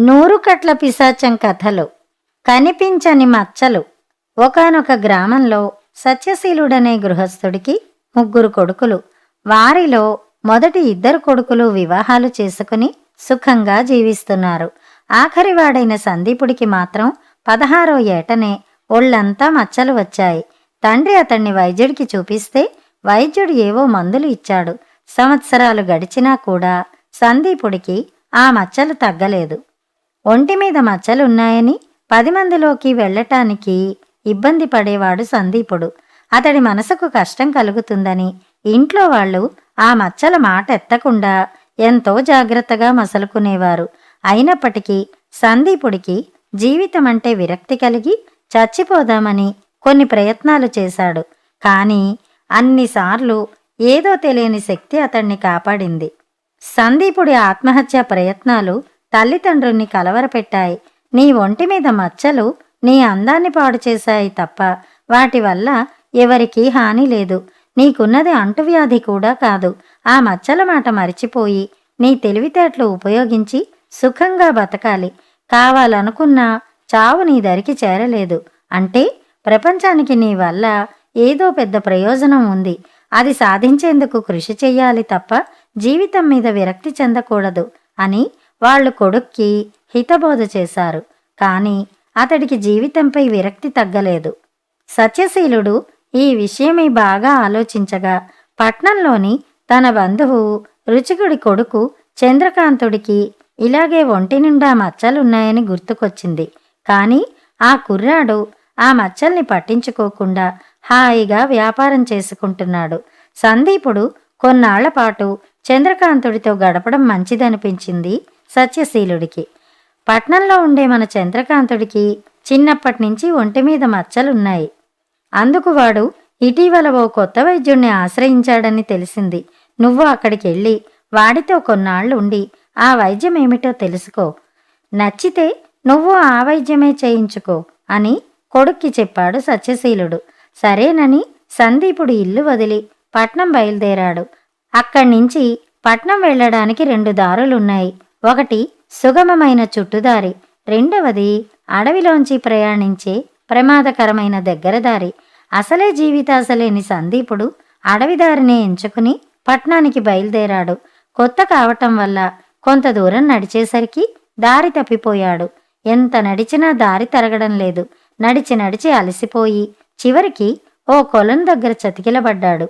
నూరుకట్ల పిశాచం కథలు. కనిపించని మచ్చలు. ఒకానొక గ్రామంలో సత్యశీలుడనే గృహస్థుడికి 3 కొడుకులు. వారిలో మొదటి 2 కొడుకులు వివాహాలు చేసుకుని సుఖంగా జీవిస్తున్నారు. ఆఖరివాడైన సందీపుడికి మాత్రం 16వ ఏటనే ఒళ్లంతా మచ్చలు వచ్చాయి. తండ్రి అతన్ని వైద్యుడికి చూపిస్తే వైద్యుడు ఏవో మందులు ఇచ్చాడు. సంవత్సరాలు గడిచినా కూడా సందీపుడికి ఆ మచ్చలు తగ్గలేదు. ఒంటిమీద మచ్చలున్నాయని 10 మందిలోకి వెళ్లటానికి ఇబ్బంది పడేవాడు సందీపుడు. అతడి మనసుకు కష్టం కలుగుతుందని ఇంట్లో వాళ్ళు ఆ మచ్చల మాట ఎత్తకుండా ఎంతో జాగ్రత్తగా మసలుకునేవారు. అయినప్పటికీ సందీపుడికి జీవితమంటే విరక్తి కలిగి చచ్చిపోదామని కొన్ని ప్రయత్నాలు చేశాడు. కానీ అన్నిసార్లు ఏదో తెలియని శక్తి అతన్ని కాపాడింది. సందీపుడి ఆత్మహత్య ప్రయత్నాలు తల్లిదండ్రుల్ని కలవరపెట్టాయి. నీ ఒంటి మీద మచ్చలు నీ అందాన్ని పాడు చేశాయి తప్ప వాటి వల్ల ఎవరికీ హాని లేదు. నీకున్నది అంటువ్యాధి కూడా కాదు. ఆ మచ్చల మాట మరిచిపోయి నీ తెలివితేటలు ఉపయోగించి సుఖంగా బతకాలి. కావాలనుకున్నా చావు నీ దరికి చేరలేదు. అంటే ప్రపంచానికి నీ వల్ల ఏదో పెద్ద ప్రయోజనం ఉంది. అది సాధించేందుకు కృషి చెయ్యాలి తప్ప జీవితం మీద విరక్తి చెందకూడదు అని వాళ్ళు కొడుక్కి హితబోధ చేశారు. కానీ అతడికి జీవితంపై విరక్తి తగ్గలేదు. సత్యశీలుడు ఈ విషయమై బాగా ఆలోచించగా పట్నంలోని తన బంధువు రుచికుడి కొడుకు చంద్రకాంతుడికి ఇలాగే ఒంటి నిండా మచ్చలున్నాయని గుర్తుకొచ్చింది. కానీ ఆ కుర్రాడు ఆ మచ్చల్ని పట్టించుకోకుండా హాయిగా వ్యాపారం చేసుకుంటున్నాడు. సందీపుడు కొన్నాళ్లపాటు చంద్రకాంతుడితో గడపడం మంచిదనిపించింది సత్యశీలుడికి. పట్నంలో ఉండే మన చంద్రకాంతుడికి చిన్నప్పటినుంచి ఒంటిమీద మచ్చలున్నాయి. అందుకు వాడు ఇటీవల ఓ కొత్త వైద్యుణ్ణి ఆశ్రయించాడని తెలిసింది. నువ్వు అక్కడికెళ్ళి వాడితో కొన్నాళ్ళు ఉండి ఆ వైద్యమేమిటో తెలుసుకో. నచ్చితే నువ్వు ఆ వైద్యమే చేయించుకో అని కొడుక్కి చెప్పాడు సత్యశీలుడు. సరేనని సందీపుడు ఇల్లు వదిలి పట్నం బయలుదేరాడు. అక్కడ్నించి పట్నం వెళ్లడానికి 2 దారులున్నాయి. ఒకటి సుగమమైన చుట్టుదారి, రెండవది అడవిలోంచి ప్రయాణించే ప్రమాదకరమైన దగ్గరదారి. అసలే జీవితాశలేని సందీపుడు అడవిదారినే ఎంచుకుని పట్నానికి బయలుదేరాడు. కొత్త కావటం వల్ల కొంత దూరం నడిచేసరికి దారి తప్పిపోయాడు. ఎంత నడిచినా దారి తరగడం లేదు. నడిచి నడిచి అలసిపోయి చివరికి ఓ కొలను దగ్గర చతికిలబడ్డాడు.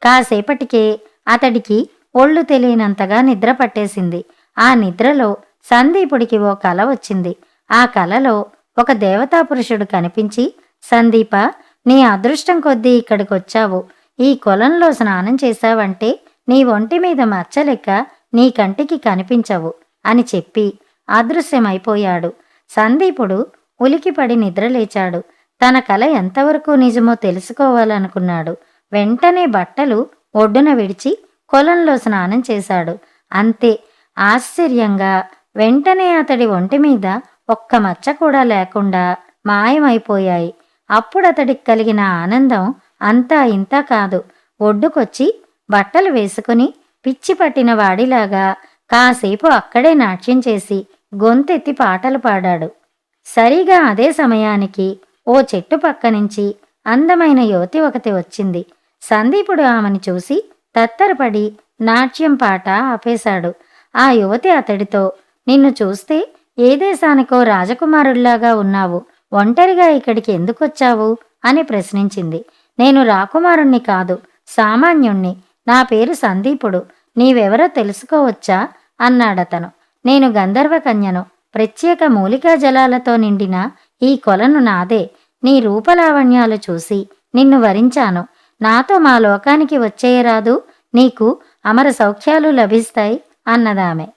కాసేపటికే అతడికి ఒళ్ళు తెలియనంతగా నిద్ర పట్టేసింది. ఆ నిద్రలో సందీపుడికి ఓ కల వచ్చింది. ఆ కలలో ఒక దేవతాపురుషుడు కనిపించి, సందీప, నీ అదృష్టం కొద్దీ ఇక్కడికొచ్చావు. ఈ కొలంలో స్నానం చేశావంటే నీ ఒంటి మీద మచ్చలెక్క నీ కంటికి కనిపించవు అని చెప్పి అదృశ్యమైపోయాడు. సందీపుడు ఉలికిపడి నిద్రలేచాడు. తన కల ఎంతవరకు నిజమో తెలుసుకోవాలనుకున్నాడు. వెంటనే బట్టలు ఒడ్డున విడిచి కొలంలో స్నానం చేశాడు. అంతే, ఆశ్చర్యంగా వెంటనే అతడి ఒంటి మీద ఒక్క మచ్చ కూడా లేకుండా మాయమైపోయాయి. అప్పుడతడికి కలిగిన ఆనందం అంతా ఇంతా కాదు. ఒడ్డుకొచ్చి బట్టలు వేసుకుని పిచ్చి పట్టిన వాడిలాగా కాసేపు అక్కడే నాట్యం చేసి గొంతెత్తి పాటలు పాడాడు. సరిగా అదే సమయానికి ఓ చెట్టు పక్క నుంచి అందమైన యువతి ఒకటి వచ్చింది. సందీపుడు ఆమెను చూసి తత్తరపడి నాట్యం పాట ఆపేశాడు. ఆ యువతి అతడితో, నిన్ను చూస్తే ఏ దేశానికో రాజకుమారుల్లాగా ఉన్నావు. ఒంటరిగా ఇక్కడికి ఎందుకొచ్చావు అని ప్రశ్నించింది. నేను రాకుమారుణ్ణి కాదు, సామాన్యుణ్ణి. నా పేరు సందీపుడు. నీవెవరో తెలుసుకోవచ్చా అన్నాడతను. నేను గంధర్వ కన్యను. ప్రత్యేక మూలికా జలాలతో నిండిన ఈ కొలను నాదే. నీ రూపలావణ్యాలు చూసి నిన్ను వరించాను. నాతో మా లోకానికి వచ్చేయరాదు, నీకు అమర సౌఖ్యాలు లభిస్తాయి అన్నదామె.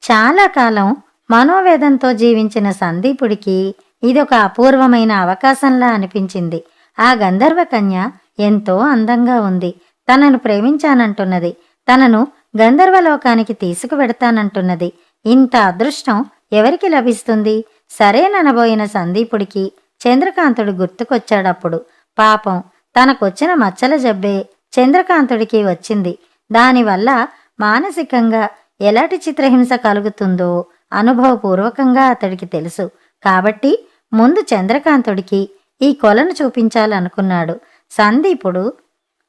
చాలా కాలం మనోవేదంతో జీవించిన సందీపుడికి ఇదొక అపూర్వమైన అవకాశంలా అనిపించింది. ఆ గంధర్వ కన్య ఎంతో అందంగా ఉంది. తనను ప్రేమించానంటున్నది. తనను గంధర్వలోకానికి తీసుకువెడతానంటున్నది. ఇంత అదృష్టం ఎవరికి లభిస్తుంది? సరేననబోయిన సందీపుడికి చంద్రకాంతుడు గుర్తుకొచ్చాడప్పుడు. పాపం, తనకొచ్చిన మచ్చల జబ్బే చంద్రకాంతుడికి వచ్చింది. దానివల్ల మానసికంగా ఎలాంటి చిత్రహింస కలుగుతుందో అనుభవపూర్వకంగా అతడికి తెలుసు. కాబట్టి ముందు చంద్రకాంతుడికి ఈ కొలను చూపించాలనుకున్నాడు. సందీపుడు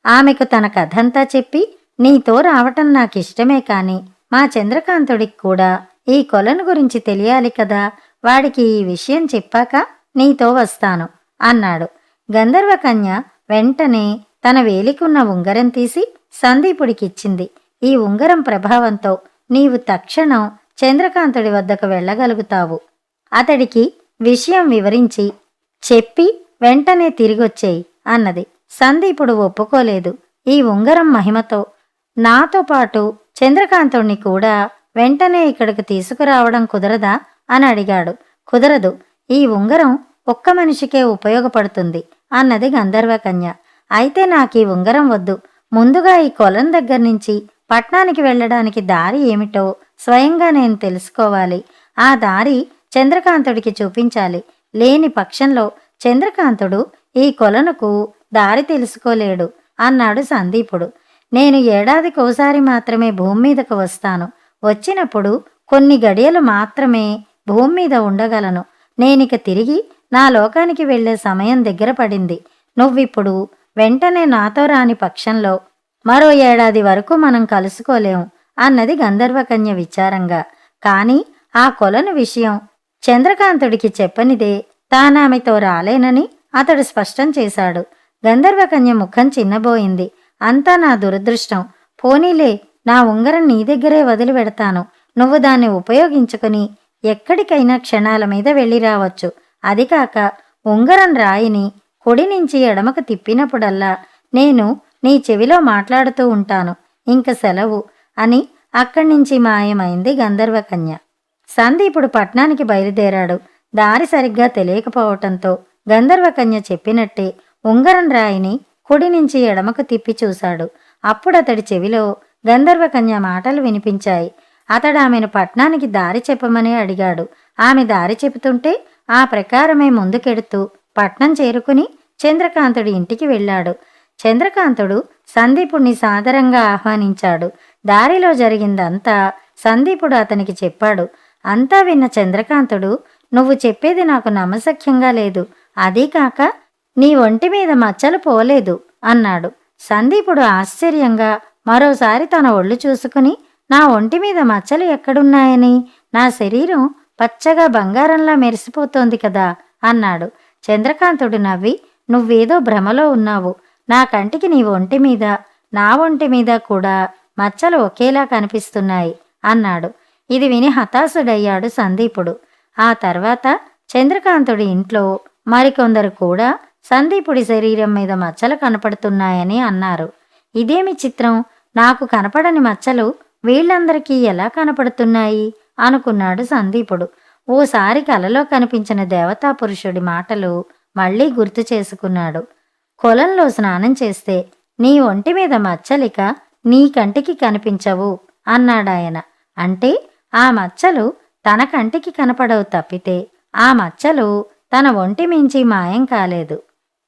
ఆమెకు తన కథంతా చెప్పి, నీతో రావటం నాకిష్టమే కాని మా చంద్రకాంతుడికి కూడా ఈ కొలను గురించి తెలియాలి కదా, వాడికి ఈ విషయం చెప్పాక నీతో వస్తాను అన్నాడు. గంధర్వకన్య వెంటనే తన వేలికున్న ఉంగరం తీసి సందీపుడికిచ్చింది. ఈ ఉంగరం ప్రభావంతో నీవు తక్షణం చంద్రకాంతుడి వద్దకు వెళ్ళగలుగుతావు. అతడికి విషయం వివరించి చెప్పి వెంటనే తిరిగొచ్చేయి అన్నది. సందీపుడు ఒప్పుకోలేదు. ఈ ఉంగరం మహిమతో నాతో పాటు చంద్రకాంతుణ్ణి కూడా వెంటనే ఇక్కడికి తీసుకురావడం కుదరదా అని అడిగాడు. కుదరదు, ఈ ఉంగరం ఒక్క మనిషికే ఉపయోగపడుతుంది అన్నది గంధర్వకన్య. అయితే నాకీ ఉంగరం వద్దు. ముందుగా ఈ కొలం దగ్గర నుంచి పట్నానికి వెళ్ళడానికి దారి ఏమిటో స్వయంగా నేను తెలుసుకోవాలి. ఆ దారి చంద్రకాంతుడికి చూపించాలి. లేని పక్షంలో చంద్రకాంతుడు ఈ కొలనుకు దారి తెలుసుకోలేడు అన్నాడు సందీపుడు. నేను ఏడాదికోసారి మాత్రమే భూమి మీదకు వస్తాను. వచ్చినప్పుడు కొన్ని గడియలు మాత్రమే భూమి మీద ఉండగలను. నేనిక తిరిగి నా లోకానికి వెళ్లే సమయం దగ్గర పడింది. నువ్విప్పుడు వెంటనే నాతో రాని పక్షంలో మరో ఏడాది వరకు మనం కలుసుకోలేము అన్నది గంధర్వకన్య విచారంగా. కాని ఆ కొలను విషయం చంద్రకాంతుడికి చెప్పనిదే తానామెతో రాలేనని అతడు స్పష్టం చేశాడు. గంధర్వకన్య ముఖం చిన్నబోయింది. అంతా నా దురదృష్టం. పోనీలే, నా ఉంగరం నీ దగ్గరే వదిలి పెడతాను. నువ్వు దాన్ని ఉపయోగించుకుని ఎక్కడికైనా క్షణాల మీద వెళ్ళి రావచ్చు. అది కాక ఉంగరం రాయిని కుడి నుంచి ఎడమకు తిప్పినప్పుడల్లా నేను నీ చెవిలో మాట్లాడుతూ ఉంటాను. ఇంక సెలవు అని అక్కడి నుంచి మాయమైంది గంధర్వకన్య. సందీపుడు పట్నానికి బయలుదేరాడు. దారి సరిగ్గా తెలియకపోవటంతో గంధర్వకన్య చెప్పినట్టే ఉంగరం రాయిని కుడి నుంచి ఎడమకు తిప్పి చూశాడు. అప్పుడతడి చెవిలో గంధర్వకన్య మాటలు వినిపించాయి. అతడు ఆమెను పట్నానికి దారి చెప్పమని అడిగాడు. ఆమె దారి చెబుతుంటే ఆ ప్రకారమే ముందుకెడుతూ పట్నం చేరుకుని చంద్రకాంతుడి ఇంటికి వెళ్ళాడు. చంద్రకాంతుడు సందీపుణ్ణి సాదరంగా ఆహ్వానించాడు. దారిలో జరిగిందంతా సందీపుడు అతనికి చెప్పాడు. అంతా విన్న చంద్రకాంతుడు, నువ్వు చెప్పేది నాకు నమ్మశక్యంగా లేదు. అదీ కాక నీ ఒంటి మీద మచ్చలు పోలేదు అన్నాడు. సందీపుడు ఆశ్చర్యంగా మరోసారి తన ఒళ్ళు చూసుకుని, నా ఒంటి మీద మచ్చలు ఎక్కడున్నాయని? నా శరీరం పచ్చగా బంగారంలా మెరిసిపోతోంది కదా అన్నాడు. చంద్రకాంతుడు నవ్వి, నువ్వేదో భ్రమలో ఉన్నావు. నా కంటికి నీ ఒంటి మీద నా ఒంటి మీద కూడా మచ్చలు ఒకేలా కనిపిస్తున్నాయి అన్నాడు. ఇది విని హతాశుడయ్యాడు సందీపుడు. ఆ తర్వాత చంద్రకాంతుడి ఇంట్లో మరికొందరు కూడా సందీపుడి శరీరం మీద మచ్చలు కనపడుతున్నాయని అన్నారు. ఇదేమి చిత్రం, నాకు కనపడని మచ్చలు వీళ్ళందరికీ ఎలా కనపడుతున్నాయి అనుకున్నాడు సందీపుడు. ఓసారి కలలో కనిపించిన దేవతా పురుషుడి మాటలు మళ్లీ గుర్తు చేసుకున్నాడు. కొలంలో స్నానం చేస్తే నీ ఒంటి మీద మచ్చలిక నీ కంటికి కనిపించవు అన్నాడాయన. అంటే ఆ మచ్చలు తన కంటికి కనపడవు తప్పితే ఆ మచ్చలు తన ఒంటి మించి మాయం కాలేదు.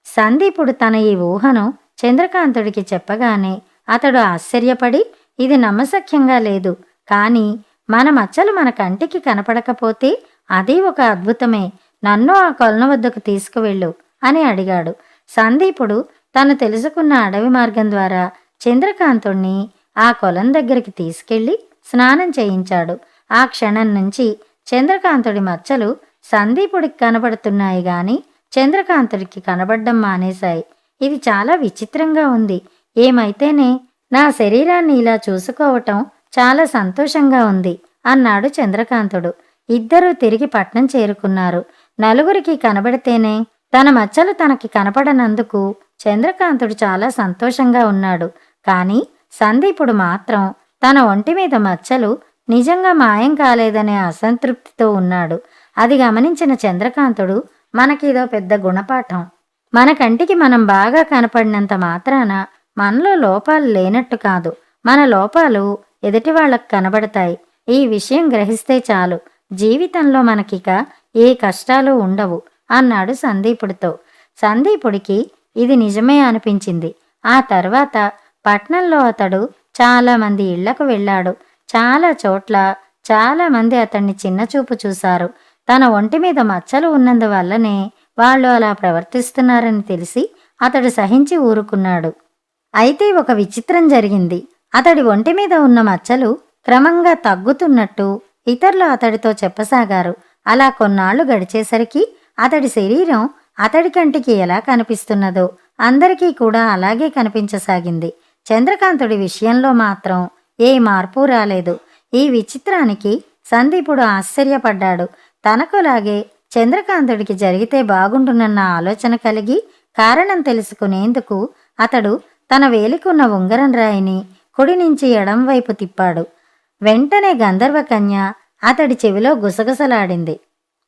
సందీపుడు తన ఈ ఊహను చంద్రకాంతుడికి చెప్పగానే అతడు ఆశ్చర్యపడి, ఇది నమ్మశక్యంగా లేదు. కాని మన మచ్చలు మన కంటికి కనపడకపోతే అది ఒక అద్భుతమే. నన్ను ఆ కొలను వద్దకు తీసుకువెళ్ళు అని అడిగాడు. సందీపుడు తను తెలుసుకున్న అడవి మార్గం ద్వారా చంద్రకాంతుణ్ణి ఆ కొలం దగ్గరికి తీసుకెళ్లి స్నానం చేయించాడు. ఆ క్షణం నుంచి చంద్రకాంతుడి మచ్చలు సందీపుడికి కనబడుతున్నాయి గాని చంద్రకాంతుడికి కనబడ్డం మానేశాయి. ఇది చాలా విచిత్రంగా ఉంది. ఏమైతేనే నా శరీరాన్ని ఇలా చూసుకోవటం చాలా సంతోషంగా ఉంది అన్నాడు చంద్రకాంతుడు. ఇద్దరూ తిరిగి పట్నం చేరుకున్నారు. నలుగురికి కనబడితేనే తన మచ్చలు తనకి కనపడనందుకు చంద్రకాంతుడు చాలా సంతోషంగా ఉన్నాడు. కాని సందీపుడు మాత్రం తన ఒంటి మీద మచ్చలు నిజంగా మాయం కాలేదనే అసంతృప్తితో ఉన్నాడు. అది గమనించిన చంద్రకాంతుడు, మనకిదో పెద్ద గుణపాఠం. మన కంటికి మనం బాగా కనపడినంత మాత్రాన మనలో లోపాలు లేనట్టు కాదు. మన లోపాలు ఎదుటి వాళ్లకు కనబడతాయి. ఈ విషయం గ్రహిస్తే చాలు, జీవితంలో మనకిక ఏ కష్టాలు ఉండవు అన్నాడు సందీపుడితో. సందీపుడికి ఇది నిజమే అనిపించింది. ఆ తర్వాత పట్నంలో అతడు చాలామంది ఇళ్లకు వెళ్ళాడు. చాలా చోట్ల చాలామంది అతన్ని చిన్నచూపు చూశారు. తన ఒంటి మీద మచ్చలు ఉన్నందువల్లనే వాళ్ళు అలా ప్రవర్తిస్తున్నారని తెలిసి అతడు సహించి ఊరుకున్నాడు. అయితే ఒక విచిత్రం జరిగింది. అతడి ఒంటి మీద ఉన్న మచ్చలు క్రమంగా తగ్గుతున్నట్టు ఇతరులు అతడితో చెప్పసాగారు. అలా కొన్నాళ్లు గడిచేసరికి అతడి శరీరం అతడి కంటికి ఎలా కనిపిస్తున్నదో అందరికీ కూడా అలాగే కనిపించసాగింది. చంద్రకాంతుడి విషయంలో మాత్రం ఏ మార్పు రాలేదు. ఈ విచిత్రానికి సందీపుడు ఆశ్చర్యపడ్డాడు. తనకులాగే చంద్రకాంతుడికి జరిగితే బాగుండునన్న ఆలోచన కలిగి కారణం తెలుసుకునేందుకు అతడు తన వేలికున్న ఉంగరం రాయిని కుడి నుంచి ఎడం వైపు తిప్పాడు. వెంటనే గంధర్వకన్య అతడి చెవిలో గుసగుసలాడింది.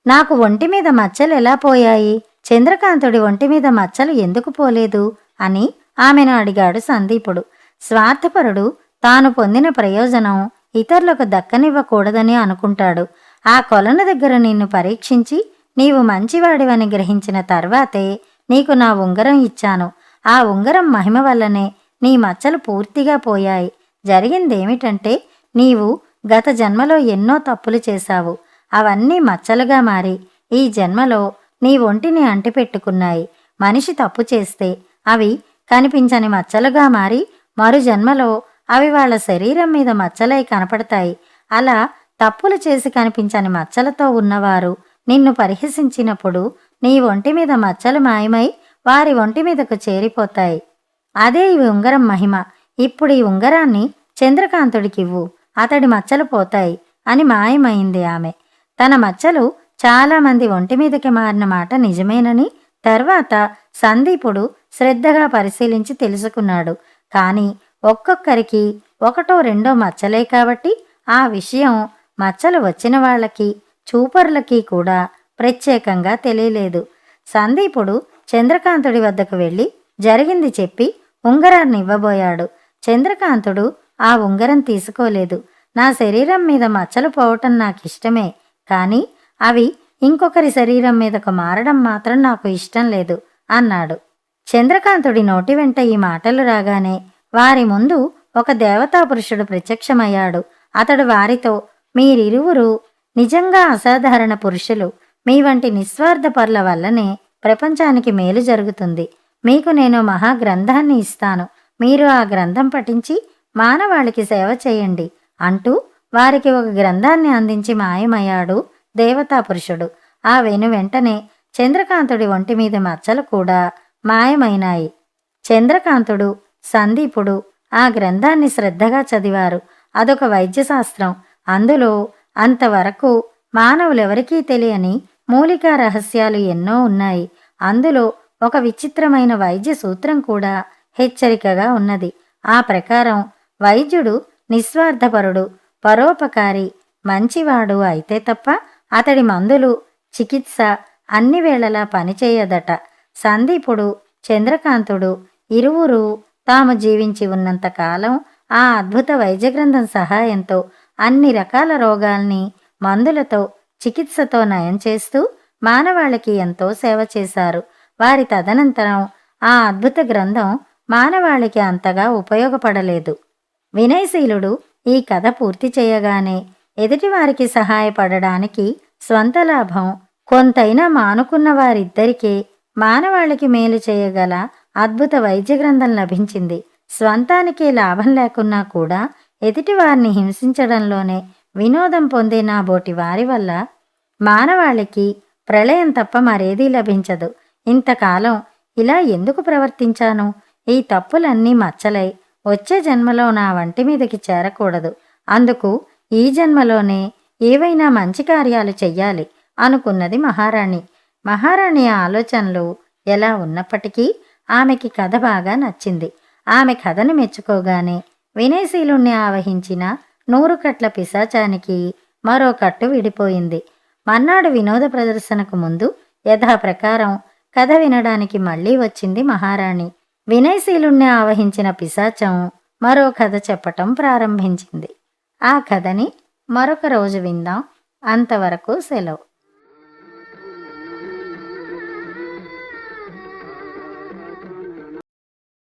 నాకు ఒంటి మీద మచ్చలు ఎలా పోయాయి? చంద్రకాంతుడి ఒంటి మీద మచ్చలు ఎందుకు పోలేదు అని ఆమెను అడిగాడు సందీపుడు. స్వార్థపరుడు తాను పొందిన ప్రయోజనం ఇతరులకు దక్కనివ్వకూడదని అనుకుంటాడు. ఆ కొలను దగ్గర నిన్ను పరీక్షించి నీవు మంచివాడివని గ్రహించిన తర్వాతే నీకు నా ఉంగరం ఇచ్చాను. ఆ ఉంగరం మహిమ వల్లనే నీ మచ్చలు పూర్తిగా పోయాయి. జరిగిందేమిటంటే నీవు గత జన్మలో ఎన్నో తప్పులు చేశావు. అవన్నీ మచ్చలుగా మారి ఈ జన్మలో నీ ఒంటిని అంటిపెట్టుకున్నాయి. మనిషి తప్పు చేస్తే అవి కనిపించని మచ్చలుగా మారి మరు జన్మలో అవి వాళ్ళ శరీరం మీద మచ్చలై కనపడతాయి. అలా తప్పులు చేసి కనిపించని మచ్చలతో ఉన్నవారు నిన్ను పరిహసించినప్పుడు నీ ఒంటి మీద మచ్చలు మాయమై వారి ఒంటి మీదకు చేరిపోతాయి. అదే ఈ ఉంగరం మహిమ. ఇప్పుడు ఈ ఉంగరాన్ని చంద్రకాంతుడికివ్వు, అతడి మచ్చలు పోతాయి అని మాయమైంది ఆమె. తన మచ్చలు చాలామంది ఒంటి మీదకి మారిన మాట నిజమేనని తర్వాత సందీపుడు శ్రద్ధగా పరిశీలించి తెలుసుకున్నాడు. కానీ ఒక్కొక్కరికి ఒకటో రెండో మచ్చలే కాబట్టి ఆ విషయం మచ్చలు వచ్చిన వాళ్ళకి చూపర్లకి కూడా ప్రత్యేకంగా తెలియలేదు. సందీపుడు చంద్రకాంతుడి వద్దకు వెళ్ళి జరిగింది చెప్పి ఉంగరాన్ని ఇవ్వబోయాడు. చంద్రకాంతుడు ఆ ఉంగరం తీసుకోలేదు. నా శరీరం మీద మచ్చలు పోవటం నాకిష్టమే, కానీ అవి ఇంకొకరి శరీరం మీదకు మారడం మాత్రం నాకు ఇష్టం లేదు అన్నాడు. చంద్రకాంతుడి నోటి వెంట ఈ మాటలు రాగానే వారి ముందు ఒక దేవతా పురుషుడు ప్రత్యక్షమయ్యాడు. అతడు వారితో, మీరిరువురు నిజంగా అసాధారణ పురుషులు. మీ వంటి నిస్వార్థపరుల వల్లనే ప్రపంచానికి మేలు జరుగుతుంది. మీకు నేను మహాగ్రంథాన్ని ఇస్తాను. మీరు ఆ గ్రంథం పఠించి మానవాళికి సేవ చేయండి అంటూ వారికి ఒక గ్రంథాన్ని అందించి మాయమయ్యాడు దేవతా పురుషుడు. ఆ వెంటనే చంద్రకాంతుడి ఒంటి మీద మచ్చలు కూడా మాయమైనాయి. చంద్రకాంతుడు, సందీపుడు ఆ గ్రంథాన్ని శ్రద్ధగా చదివారు. అదొక వైద్యశాస్త్రం. అందులో అంతవరకు మానవులెవరికీ తెలియని మూలికా రహస్యాలు ఎన్నో ఉన్నాయి. అందులో ఒక విచిత్రమైన వైద్య సూత్రం కూడా హెచ్చరికగా ఉన్నది. ఆ ప్రకారం వైద్యుడు నిస్వార్థపరుడు, పరోపకారి, మంచివాడు అయితే తప్ప అతడి మందులు, చికిత్స అన్ని వేళలా పనిచేయదట. సందీపుడు, చంద్రకాంతుడు ఇరువురు తాము జీవించి ఉన్నంతకాలం ఆ అద్భుత వైద్య గ్రంథం సహాయంతో అన్ని రకాల రోగాల్ని మందులతో, చికిత్సతో నయం చేస్తూ మానవాళికి ఎంతో సేవ చేశారు. వారి తదనంతరం ఆ అద్భుత గ్రంథం మానవాళికి అంతగా ఉపయోగపడలేదు. వినయశీలుడు ఈ కథ పూర్తి చేయగానే ఎదుటివారికి సహాయపడడానికి స్వంత లాభం కొంతైనా మానుకున్న వారిద్దరికే మానవాళికి మేలు చేయగల అద్భుత వైద్య గ్రంథం లభించింది. స్వంతానికే లాభం లేకున్నా కూడా ఎదుటివారిని హింసించడంలోనే వినోదం పొందే నా బోటి వారి వల్ల మానవాళికి ప్రళయం తప్ప మరేదీ లభించదు. ఇంతకాలం ఇలా ఎందుకు ప్రవర్తించాను? ఈ తప్పులన్నీ మచ్చలై వచ్చే జన్మలో నా వంటి మీదకి చేరకూడదు. అందుకు ఈ జన్మలోనే ఏవైనా మంచి కార్యాలు చెయ్యాలి అనుకున్నది మహారాణి. మహారాణి ఆలోచనలు ఎలా ఉన్నప్పటికీ ఆమెకి కథ బాగా నచ్చింది. ఆమె కథను మెచ్చుకోగానే వినయశీలుణ్ణి ఆవహించిన 100 కట్ల పిశాచానికి మరో కట్టు విడిపోయింది. మన్నాడు వినోద ప్రదర్శనకు ముందు యథాప్రకారం కథ వినడానికి మళ్లీ వచ్చింది మహారాణి. వినయశీలుణ్ణి ఆవహించిన పిశాచం మరో కథ చెప్పటం ప్రారంభించింది. ఆ కథని మరొక రోజు విందాం. అంతవరకు సెలవు.